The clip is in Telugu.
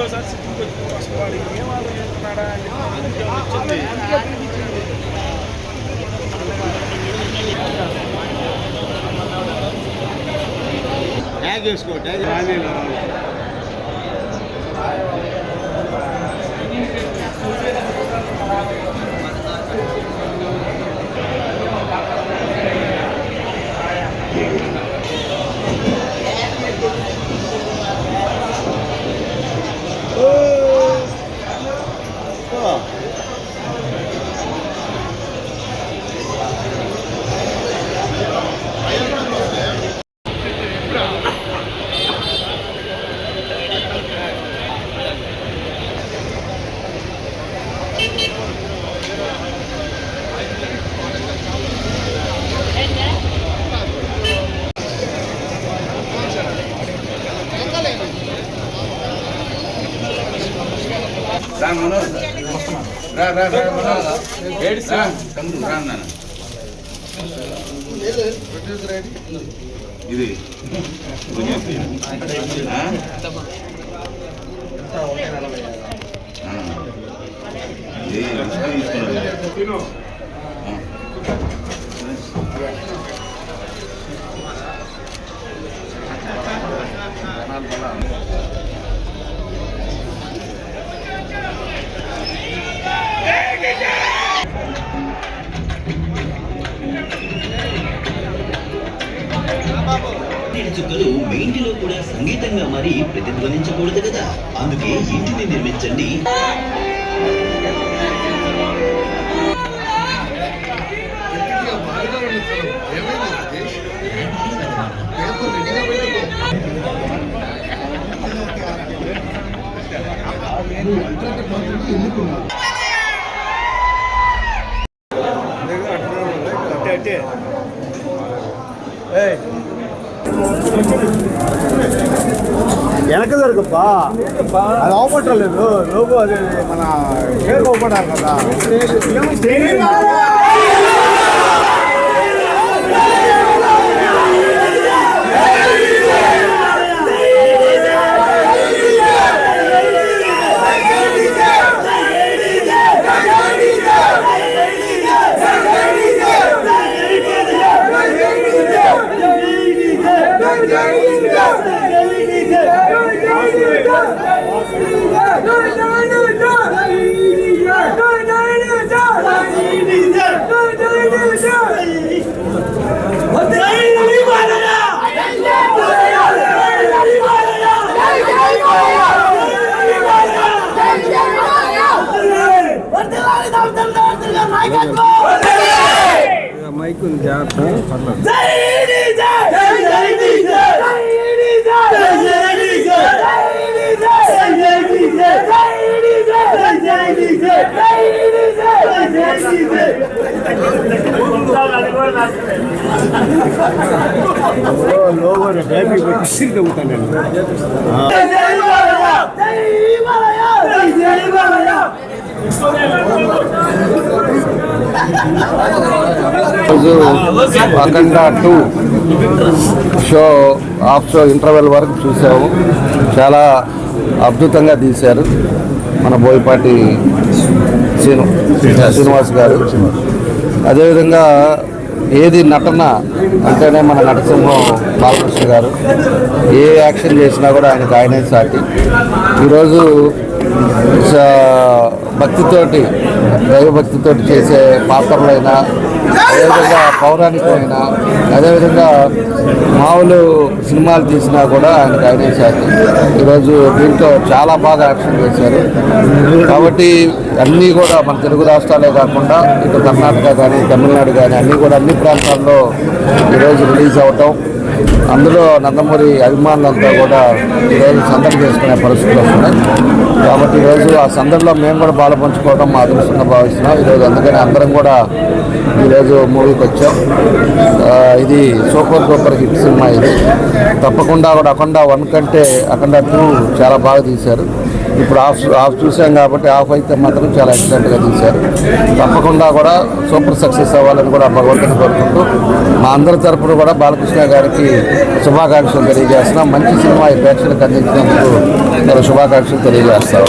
ఇంకోసారి సిటీకి వచ్చి అసలు వాడు ఏం ఆలోచిస్తున్నాడా అని వచ్చింది. ట్యాగ్ వేసుకో, ట్యాగ్ ఇది చుక్కలు మీ ఇంటిలో కూడా సంగీతంగా మరి ప్రతిధ్వనించకూడదు కదా, అందుకే ఇంటిని నిర్మించండి. వెనక జరుగుపా, అది అవపట్టలేదు లోగో, అది మన పేరు అవపడాలి కదా. మైకు లోగో బేబీ వచ్చి తగ్గుతాను. అఖండ 2 షో షో ఇంటర్వెల్ వరకు చూసాము. చాలా అద్భుతంగా తీశారు మన బోయపాటి శ్రీనివాస్ గారు. అదేవిధంగా ఏది నటన అంటేనే మన నటసింహం బాలకృష్ణ గారు ఏ యాక్షన్ చేసినా కూడా ఆయనే సాటి. ఈరోజు భక్తితోటి, దైవభక్తితోటి చేసే పాత్రలైనా, అదేవిధంగా పౌరాణికమైన, అదేవిధంగా మామూలు సినిమాలు తీసినా కూడా ఆయనే సాటి. ఈరోజు దీంట్లో చాలా బాగా యాక్షన్ చేశారు. కాబట్టి అన్నీ కూడా మన తెలుగు రాష్ట్రాలే కాకుండా ఇటు కర్ణాటక కానీ, తమిళనాడు కానీ అన్నీ కూడా అన్ని ప్రాంతాల్లో ఈరోజు రిలీజ్ అవటం, అందులో నందమూరి అభిమానులంతా కూడా ఈరోజు సందడి చేసుకునే పరిస్థితులు వస్తున్నాయి. కాబట్టి ఈరోజు ఆ సందడిలో మేము కూడా పాలు పంచుకోవడం మా అదృష్టంగా భావిస్తున్నాం. ఈరోజు అందుకని అందరం కూడా ఈరోజు మూవీకి వచ్చాం. ఇది సూపర్ హిట్ సినిమా. ఇది తప్పకుండా కూడా అఖండ 1 కంటే అఖండ 2 చాలా బాగా తీశారు. ఇప్పుడు ఆఫ్ చూసాం కాబట్టి ఆఫ్ అయితే మాత్రం చాలా ఎక్సలెంట్గా తీశారు. తప్పకుండా కూడా సూపర్ సక్సెస్ అవ్వాలని కూడా భగవంతుని కోరుకుంటూ మా అందరి తరపున కూడా బాలకృష్ణ గారికి శుభాకాంక్షలు తెలియజేస్తున్నాం. మంచి సినిమా ఈ ప్రేక్షకులకు అందించినందుకు శుభాకాంక్షలు తెలియజేస్తాం.